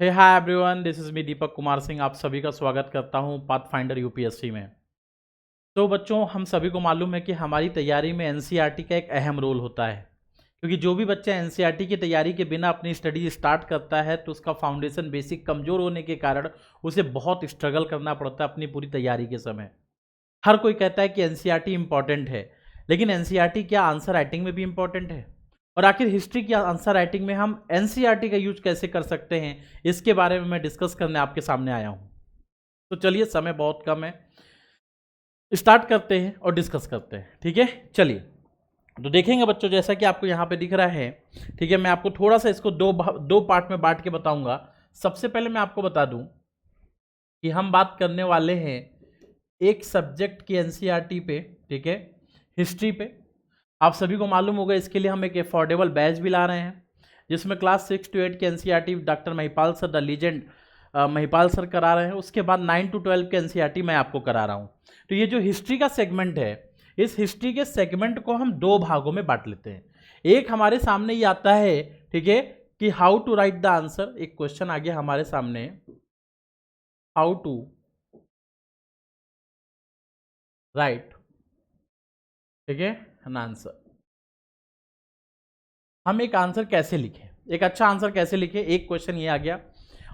Hey hi everyone, this is me Deepak Kumar Singh. आप सभी का स्वागत करता हूं पाथफाइंडर यूपीएससी में। तो बच्चों, हम सभी को मालूम है कि हमारी तैयारी में एनसीईआरटी का एक अहम रोल होता है, क्योंकि जो भी बच्चा एनसीईआरटी की तैयारी के बिना अपनी स्टडी स्टार्ट करता है तो उसका फाउंडेशन बेसिक कमज़ोर होने के कारण उसे बहुत स्ट्रगल करना पड़ता है अपनी पूरी तैयारी के समय। हर कोई कहता है कि एनसीईआरटी इंपॉर्टेंट है, लेकिन एनसीईआरटी क्या आंसर राइटिंग में भी इंपॉर्टेंट है? और आखिर हिस्ट्री की आंसर राइटिंग में हम एनसीईआरटी का यूज कैसे कर सकते हैं, इसके बारे में मैं डिस्कस करने आपके सामने आया हूं। तो चलिए, समय बहुत कम है, स्टार्ट करते हैं और डिस्कस करते हैं। ठीक है, चलिए। तो देखेंगे बच्चों, जैसा कि आपको यहाँ पे दिख रहा है, ठीक है, मैं आपको थोड़ा सा इसको दो पार्ट में बांट के बताऊंगा। सबसे पहले मैं आपको बता दूं कि हम बात करने वाले हैं एक सब्जेक्ट की एनसीईआरटी पे, ठीक है, हिस्ट्री पे। आप सभी को मालूम होगा, इसके लिए हम एक अफोर्डेबल बैच भी ला रहे हैं, जिसमें क्लास 6 to 8 के NCERT doctor Mahipal sir, the legend Mahipal sir करा रहे हैं। उसके बाद 9 to 12 के एनसीईआरटी मैं आपको करा रहा हूँ। तो ये जो हिस्ट्री का सेगमेंट है, इस हिस्ट्री के सेगमेंट को हम दो भागों में बांट लेते हैं। एक हमारे सामने ये आता है, ठीक है, कि how to write the answer. एक क्वेश्चन आ गया हमारे सामने, हाउ टू राइट, ठीक है, एन आंसर। हम एक आंसर कैसे लिखें, एक अच्छा आंसर कैसे लिखें, एक क्वेश्चन ये आ गया।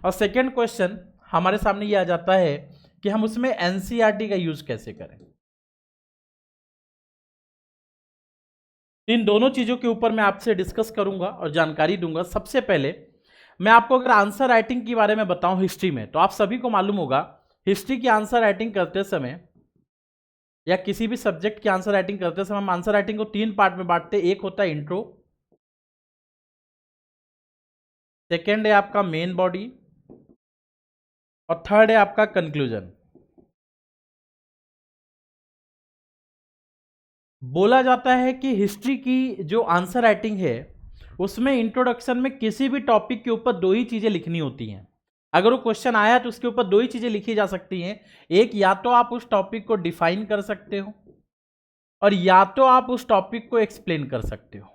और सेकंड क्वेश्चन हमारे सामने ये आ जाता है कि हम उसमें एनसीईआरटी का यूज कैसे करें। इन दोनों चीजों के ऊपर मैं आपसे डिस्कस करूंगा और जानकारी दूंगा। सबसे पहले मैं आपको अगर आंसर राइटिंग के बारे में बताऊं हिस्ट्री में, तो आप सभी को मालूम होगा, हिस्ट्री की आंसर राइटिंग करते समय या किसी भी सब्जेक्ट की आंसर राइटिंग करते समय हम आंसर राइटिंग को तीन पार्ट में बांटते हैं। एक होता है इंट्रो, सेकेंड है आपका मेन बॉडी, और थर्ड है आपका कंक्लूजन। बोला जाता है कि हिस्ट्री की जो आंसर राइटिंग है, उसमें इंट्रोडक्शन में किसी भी टॉपिक के ऊपर दो ही चीजें लिखनी होती हैं। अगर वो क्वेश्चन आया तो उसके ऊपर दो ही चीजें लिखी जा सकती हैं। एक, या तो आप उस टॉपिक को डिफाइन कर सकते हो, और या तो आप उस टॉपिक को एक्सप्लेन कर सकते हो।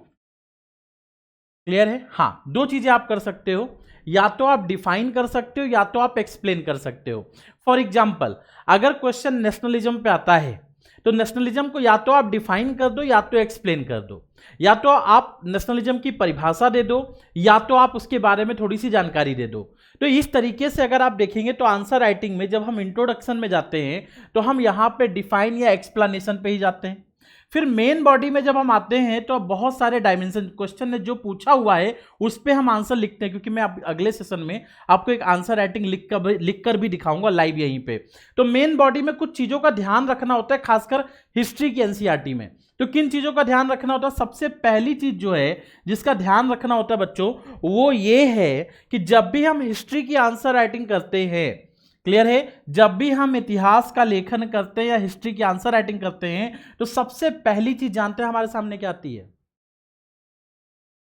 क्लियर है? हाँ, दो चीजें आप कर सकते हो, या तो आप डिफाइन कर सकते हो या तो आप एक्सप्लेन कर सकते हो। फॉर एग्जाम्पल, अगर क्वेश्चन नेशनलिज्म पे आता है तो नेशनलिज्म को या तो आप डिफाइन कर दो या तो एक्सप्लेन कर दो, या तो आप नेशनलिज्म की परिभाषा दे दो या तो आप उसके बारे में थोड़ी सी जानकारी दे दो। तो इस तरीके से अगर आप देखेंगे तो आंसर राइटिंग में जब हम इंट्रोडक्शन में जाते हैं तो हम यहां पे डिफाइन या एक्सप्लेनेशन पे ही जाते हैं। फिर मेन बॉडी में जब हम आते हैं तो बहुत सारे डायमेंशन, क्वेश्चन ने जो पूछा हुआ है उस पर हम आंसर लिखते हैं, क्योंकि मैं अगले सेशन में आपको एक आंसर राइटिंग लिख कर भी दिखाऊंगा लाइव यहीं पे। तो मेन बॉडी में कुछ चीजों का ध्यान रखना होता है, खासकर हिस्ट्री की एनसीईआरटी में। तो किन चीजों का ध्यान रखना होता है? सबसे पहली चीज जो है जिसका ध्यान रखना होता है बच्चों, वो ये है कि जब भी हम हिस्ट्री की आंसर राइटिंग करते हैं, क्लियर है, जब भी हम इतिहास का लेखन करते हैं या हिस्ट्री की आंसर राइटिंग करते हैं, तो सबसे पहली चीज जानते हैं हमारे सामने क्या आती है?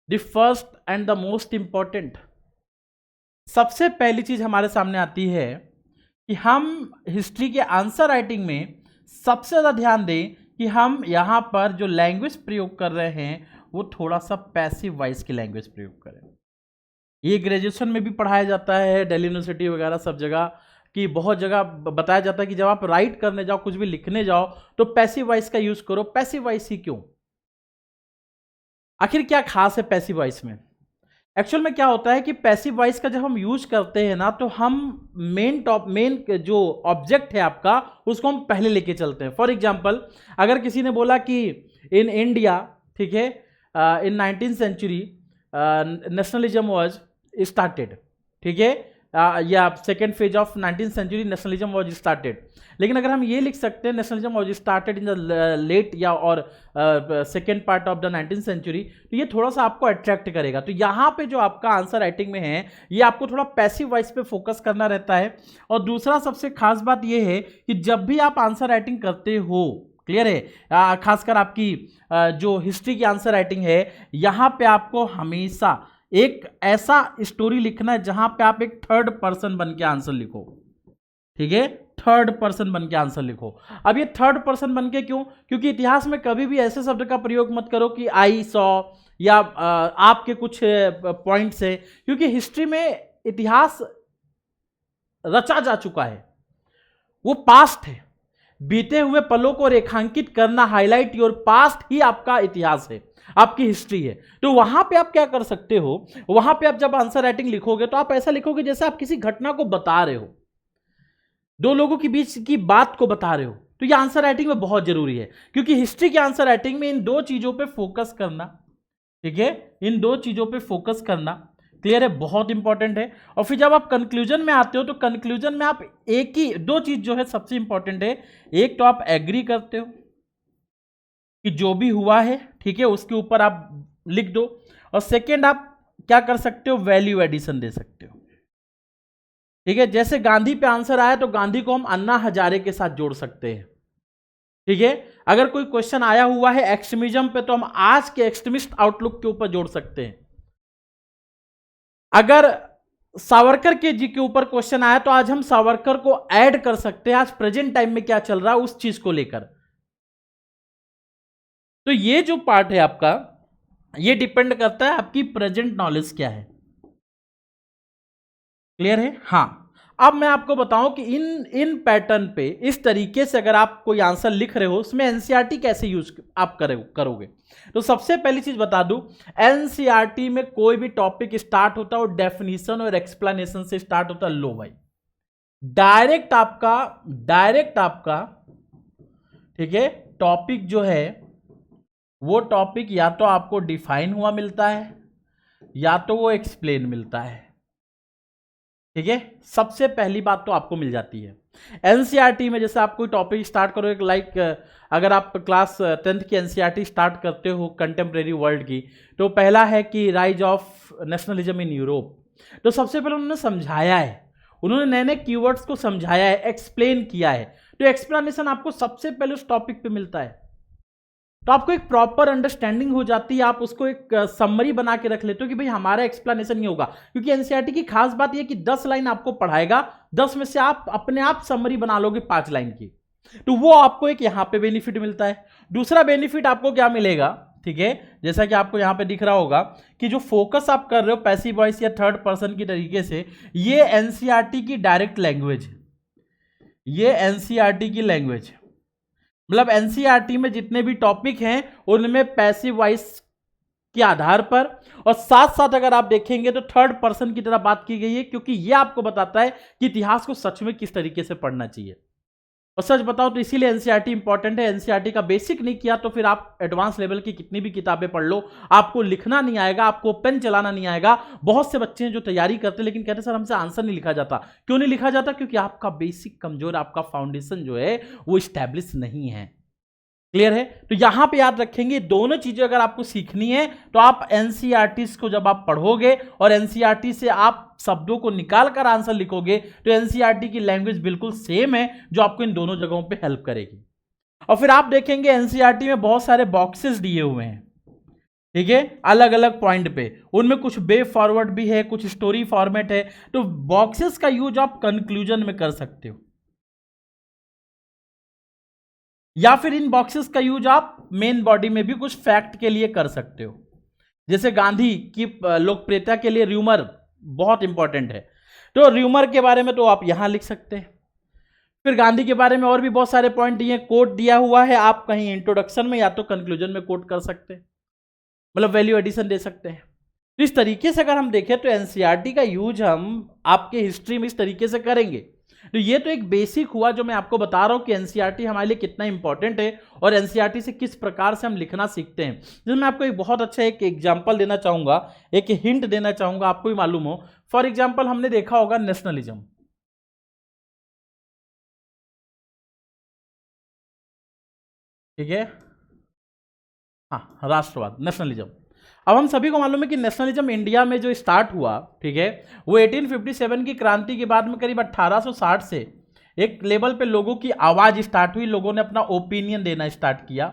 The first and the most important, सबसे पहली चीज हमारे सामने आती है कि हम हिस्ट्री के आंसर राइटिंग में सबसे ज्यादा ध्यान दें कि हम यहां पर जो लैंग्वेज प्रयोग कर रहे हैं वो थोड़ा सा पैसिव वॉइस की लैंग्वेज प्रयोग करें। ये ग्रेजुएशन में भी पढ़ाया जाता है, दिल्ली यूनिवर्सिटी वगैरह सब जगह कि बहुत जगह बताया जाता है कि जब आप राइट करने जाओ, कुछ भी लिखने जाओ, तो पैसिव वॉइस का यूज करो। पैसिव वॉइस ही क्यों? आखिर क्या खास है पैसिव वॉइस में? एक्चुअल में क्या होता है कि पैसिव वॉइस का जब हम यूज करते हैं ना, तो हम मेन जो ऑब्जेक्ट है आपका, उसको हम पहले लेके चलते हैं। फॉर एग्जाम्पल, अगर किसी ने बोला कि इन इंडिया, ठीक है, in 19th century nationalism was started, ठीक है, या second phase of 19th century nationalism was started. लेकिन अगर हम ये लिख सकते हैं nationalism was started in the late या और second part of the 19th century, तो ये थोड़ा सा आपको अट्रैक्ट करेगा। तो यहाँ पे जो आपका आंसर राइटिंग में है, ये आपको थोड़ा पैसिव वॉइस पे फोकस करना रहता है। और दूसरा सबसे खास बात ये है कि जब भी आप आंसर राइटिंग करते हो, क्लियर है, खासकर आपकी जो हिस्ट्री की आंसर राइटिंग है, यहाँ पे आपको हमेशा एक ऐसा स्टोरी लिखना है जहां पे आप एक थर्ड पर्सन बन के आंसर लिखो। ठीक है, थर्ड पर्सन बन के आंसर लिखो। अब ये थर्ड पर्सन बन के क्यों? क्योंकि इतिहास में कभी भी ऐसे शब्द का प्रयोग मत करो कि आई सॉ या आपके कुछ पॉइंट्स है, क्योंकि हिस्ट्री में इतिहास रचा जा चुका है, वो पास्ट है। बीते हुए पलों को रेखांकित करना, हाईलाइट योर पास्ट ही आपका इतिहास है, आपकी हिस्ट्री है। तो वहां पे आप क्या कर सकते हो, वहां पे आप जब आंसर राइटिंग लिखोगे तो आप ऐसा लिखोगे जैसे आप किसी घटना को बता रहे हो, दो लोगों के बीच की बात को बता रहे हो। तो ये आंसर राइटिंग में बहुत जरूरी है, क्योंकि हिस्ट्री के आंसर राइटिंग में इन दो चीजों पे फोकस करना, ठीक है, इन दो चीजों पे फोकस करना, क्लियर है, बहुत इंपॉर्टेंट है। और फिर जब आप कंक्लूजन में आते हो तो कंक्लूजन में आप एक ही दो चीज जो है सबसे इंपॉर्टेंट है, एक तो आप एग्री करते हो कि जो भी हुआ है, ठीक है, उसके ऊपर आप लिख दो, और सेकेंड आप क्या कर सकते हो, वैल्यू एडिशन दे सकते हो, ठीक है। जैसे गांधी पे आंसर आया तो गांधी को हम अन्ना हजारे के साथ जोड़ सकते हैं, ठीक है। अगर कोई क्वेश्चन आया हुआ है एक्सट्रीमिज्म पे तो हम आज के एक्सट्रीमिस्ट आउटलुक के ऊपर जोड़ सकते हैं। अगर सावरकर के जी के ऊपर क्वेश्चन आया तो आज हम सावरकर को ऐड कर सकते हैं, आज प्रेजेंट टाइम में क्या चल रहा है उस चीज को लेकर। तो ये जो पार्ट है आपका, ये डिपेंड करता है आपकी प्रेजेंट नॉलेज क्या है, क्लियर है। हाँ, अब मैं आपको बताऊं कि इन पैटर्न पे इस तरीके से अगर आप कोई आंसर लिख रहे हो उसमें एनसीईआरटी कैसे यूज आप करोगे। तो सबसे पहली चीज बता दूं, एनसीईआरटी में कोई भी टॉपिक स्टार्ट होता है वो डेफिनेशन और एक्सप्लेनेशन से स्टार्ट होता है। लो भाई, डायरेक्ट आपका ठीक है टॉपिक जो है वो टॉपिक या तो आपको डिफाइन हुआ मिलता है या तो वो एक्सप्लेन मिलता है, ठीक है। सबसे पहली बात तो आपको मिल जाती है एनसीईआरटी में। जैसे आप कोई टॉपिक स्टार्ट करोगे, लाइक अगर आप क्लास 10th की एनसीईआरटी स्टार्ट करते हो कंटेम्प्रेरी वर्ल्ड की, तो पहला है कि rise of nationalism in Europe. तो सबसे पहले उन्होंने समझाया है, उन्होंने नए नए कीवर्ड्स को समझाया है, एक्सप्लेन किया है। तो एक्सप्लेनेशन आपको सबसे पहले उस टॉपिक पे मिलता है, तो आपको एक प्रॉपर अंडरस्टैंडिंग हो जाती है, आप उसको एक समरी बना के रख लेते हो कि भाई हमारा एक्सप्लेनेशन ये होगा। क्योंकि एनसीईआरटी की खास बात ये कि 10 लाइन आपको पढ़ाएगा, 10 में से आप अपने आप समरी बना लोगे 5 लाइन की, तो वो आपको एक यहां पे बेनिफिट मिलता है। दूसरा बेनिफिट आपको क्या मिलेगा, ठीक है, जैसा कि आपको यहां पे दिख रहा होगा कि जो फोकस आप कर रहे हो पैसिव वॉइस या थर्ड पर्सन की तरीके से, ये एनसीईआरटी की डायरेक्ट लैंग्वेज है, ये एनसीईआरटी की लैंग्वेज है। मतलब एनसीईआरटी में जितने भी टॉपिक हैं उनमें पैसिव वॉइस के आधार पर, और साथ साथ अगर आप देखेंगे तो थर्ड पर्सन की तरह बात की गई है, क्योंकि यह आपको बताता है कि इतिहास को सच में किस तरीके से पढ़ना चाहिए। और सच बताओ तो इसीलिए एनसीईआरटी इंपॉर्टेंट है। एनसीईआरटी का बेसिक नहीं किया तो फिर आप एडवांस लेवल की कितनी भी किताबें पढ़ लो, आपको लिखना नहीं आएगा, आपको पेन चलाना नहीं आएगा। बहुत से बच्चे हैं जो तैयारी करते हैं लेकिन कहते सर हमसे आंसर नहीं लिखा जाता। क्यों नहीं लिखा जाता? क्योंकि आपका बेसिक कमजोर, आपका फाउंडेशन जो है वो स्टैब्लिश नहीं है, क्लियर है। तो यहां पे याद रखेंगे दोनों चीजें अगर आपको सीखनी है तो आप एनसीईआरटी को जब आप पढ़ोगे और एनसीईआरटी से आप शब्दों को निकाल कर आंसर लिखोगे तो एनसीईआरटी की लैंग्वेज बिल्कुल सेम है जो आपको इन दोनों जगहों पे हेल्प करेगी। और फिर आप देखेंगे एनसीईआरटी में बहुत सारे बॉक्सेस दिए हुए हैं, ठीक है, अलग अलग पॉइंट पे, उनमें कुछ वे फॉरवर्ड भी है, कुछ स्टोरी फॉर्मेट है। तो बॉक्सेस का यूज आप कंक्लूजन में कर सकते हो, या फिर इन बॉक्सेस का यूज आप मेन बॉडी में भी कुछ फैक्ट के लिए कर सकते हो। जैसे गांधी की लोकप्रियता के लिए र्यूमर बहुत इंपॉर्टेंट है, तो र्यूमर के बारे में तो आप यहां लिख सकते हैं। फिर गांधी के बारे में और भी बहुत सारे पॉइंट दिए, कोट दिया हुआ है, आप कहीं इंट्रोडक्शन में या तो कंक्लूजन में कोट कर सकते हैं, मतलब वैल्यू एडिशन दे सकते हैं। तो इस तरीके से अगर हम देखें तो एनसीईआरटी का यूज हम आपके हिस्ट्री में इस तरीके से करेंगे। तो ये तो एक बेसिक हुआ जो मैं आपको बता रहा हूं कि एनसीईआरटी हमारे लिए कितना इंपॉर्टेंट है और एनसीईआरटी से किस प्रकार से हम लिखना सीखते हैं। जिसमें मैं आपको एक बहुत अच्छा एक एग्जांपल देना चाहूंगा, एक हिंट देना चाहूंगा, आपको भी मालूम हो। फॉर एग्जांपल हमने देखा होगा नेशनलिज्म, ठीक है, हाँ, राष्ट्रवाद, नेशनलिज्म। अब हम सभी को मालूम है कि नेशनलिज्म इंडिया में जो स्टार्ट हुआ, ठीक है, वो 1857 की क्रांति के बाद में करीब 1860 से एक लेवल पे लोगों की आवाज स्टार्ट हुई, लोगों ने अपना ओपिनियन देना स्टार्ट किया,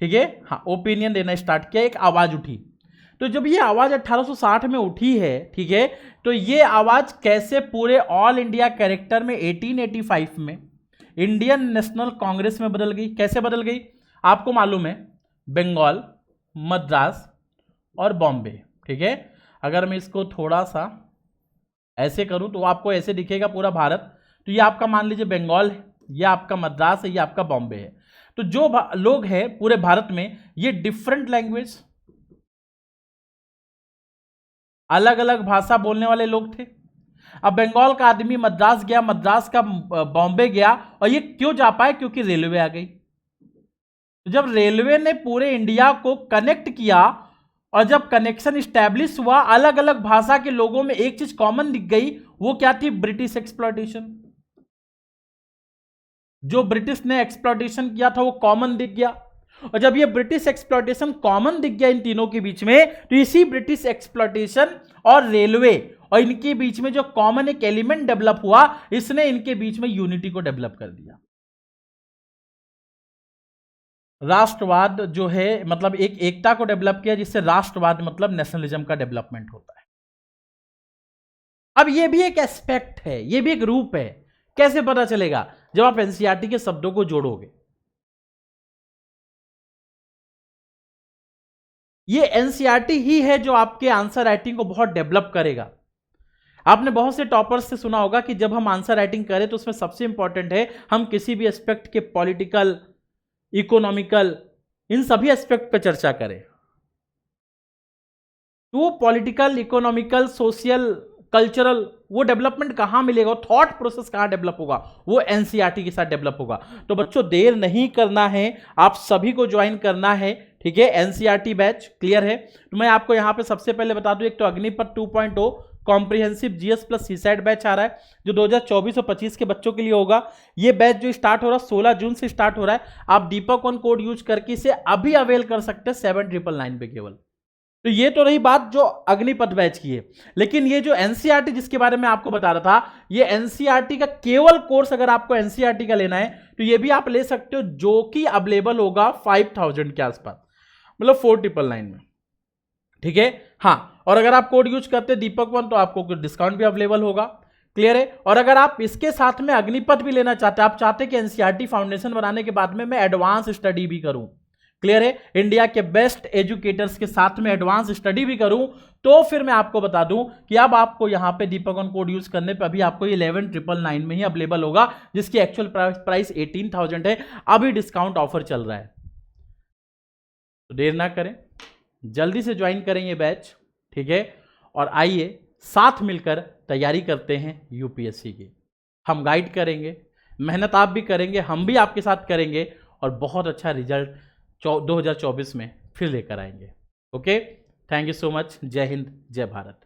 ठीक है, हाँ, ओपिनियन देना स्टार्ट किया, एक आवाज उठी। तो जब ये आवाज 1860 में उठी है, ठीक है, तो ये आवाज कैसे पूरे ऑल इंडिया कैरेक्टर में 1885 में इंडियन नेशनल कांग्रेस में बदल गई। कैसे बदल गई? आपको मालूम है बंगाल, मद्रास और बॉम्बे, ठीक है। अगर मैं इसको थोड़ा सा ऐसे करूं तो आपको ऐसे दिखेगा पूरा भारत। तो ये आपका मान लीजिए बंगाल है, ये आपका मद्रास है, ये आपका बॉम्बे है। तो जो लोग हैं पूरे भारत में, ये डिफरेंट लैंग्वेज, अलग अलग भाषा बोलने वाले लोग थे। अब बंगाल का आदमी मद्रास गया, मद्रास का बॉम्बे गया, और ये क्यों जा पाए? क्योंकि रेलवे आ गई। तो जब रेलवे ने पूरे इंडिया को कनेक्ट किया और जब कनेक्शन स्टैब्लिश हुआ, अलग अलग भाषा के लोगों में एक चीज कॉमन दिख गई, वो क्या थी? British exploitation. जो ब्रिटिश ने एक्सप्लॉयटेशन किया था वो कॉमन दिख गया, और जब ये ब्रिटिश एक्सप्लॉयटेशन कॉमन दिख गया इन तीनों के बीच में, तो इसी ब्रिटिश एक्सप्लॉयटेशन और रेलवे और इनके बीच में जो कॉमन एक एलिमेंट डेवलप हुआ, इसने इनके बीच में यूनिटी को डेवलप कर दिया। राष्ट्रवाद जो है मतलब एक एकता को डेवलप किया, जिससे राष्ट्रवाद मतलब नेशनलिज्म का डेवलपमेंट होता है। अब ये भी एक एस्पेक्ट है, ये भी एक रूप है। कैसे पता चलेगा? जब आप एनसीईआरटी के शब्दों को जोड़ोगे। ये एनसीईआरटी ही है जो आपके आंसर राइटिंग को बहुत डेवलप करेगा। आपने बहुत से टॉपर्स से सुना होगा कि जब हम आंसर राइटिंग करें तो उसमें सबसे इंपॉर्टेंट है हम किसी भी एस्पेक्ट के पॉलिटिकल, इकोनॉमिकल, इन सभी एस्पेक्ट पे चर्चा करें। तो वो पॉलिटिकल, इकोनॉमिकल, सोशल, कल्चरल, वो डेवलपमेंट कहां मिलेगा, थॉट प्रोसेस कहां डेवलप होगा? वो एनसीईआरटी के साथ डेवलप होगा। तो बच्चों देर नहीं करना है, आप सभी को ज्वाइन करना है, ठीक है? एनसीईआरटी बैच क्लियर है? तो मैं आपको यहां पे सबसे पहले बता दूं, एक तो Agnipath 2.0 comprehensive GS plus CSAT batch आ रहा है, जो 2024 और 25 के बच्चों के लिए होगा। ये बैच जो स्टार्ट हो रहा है 16 जून से स्टार्ट हो रहा है। आप दीपक वन कोड यूज करके इसे अभी अवेल कर सकते हैं 7999 पे केवल। तो ये तो रही बात जो अग्निपथ बैच की है, लेकिन ये जो एनसीईआरटी जिसके बारे में आपको बता रहा था, ये एनसीईआरटी का केवल कोर्स अगर आपको एनसीईआरटी का लेना है तो ये भी आप ले सकते हो, जो कि अवेलेबल होगा 5000 के आसपास, मतलब 4999 में, ठीक है? हाँ, और अगर आप कोड यूज करते दीपक वन तो आपको कुछ डिस्काउंट भी अवेलेबल होगा। क्लियर है? और अगर आप इसके साथ में अग्निपथ भी लेना चाहते हैं, आप चाहते हैं कि एनसीईआरटी फाउंडेशन बनाने के बाद में मैं एडवांस स्टडी भी करूं, क्लियर है, इंडिया के बेस्ट एजुकेटर्स के साथ में एडवांस स्टडी भी करूं, तो फिर मैं आपको बता दूं कि अब आपको यहां पे दीपक वन कोड यूज करने पे अभी आपको 11999 में ही अवेलेबल होगा, जिसकी एक्चुअल प्राइस 18000 है। अभी डिस्काउंट ऑफर चल रहा है, तो देर ना करें, जल्दी से ज्वाइन करें ये बैच, ठीक है? और आइए साथ मिलकर तैयारी करते हैं यूपीएससी की। हम गाइड करेंगे, मेहनत आप भी करेंगे, हम भी आपके साथ करेंगे, और बहुत अच्छा रिजल्ट 2024 में फिर लेकर आएंगे। Okay, thank you so much. जय हिंद, जय भारत।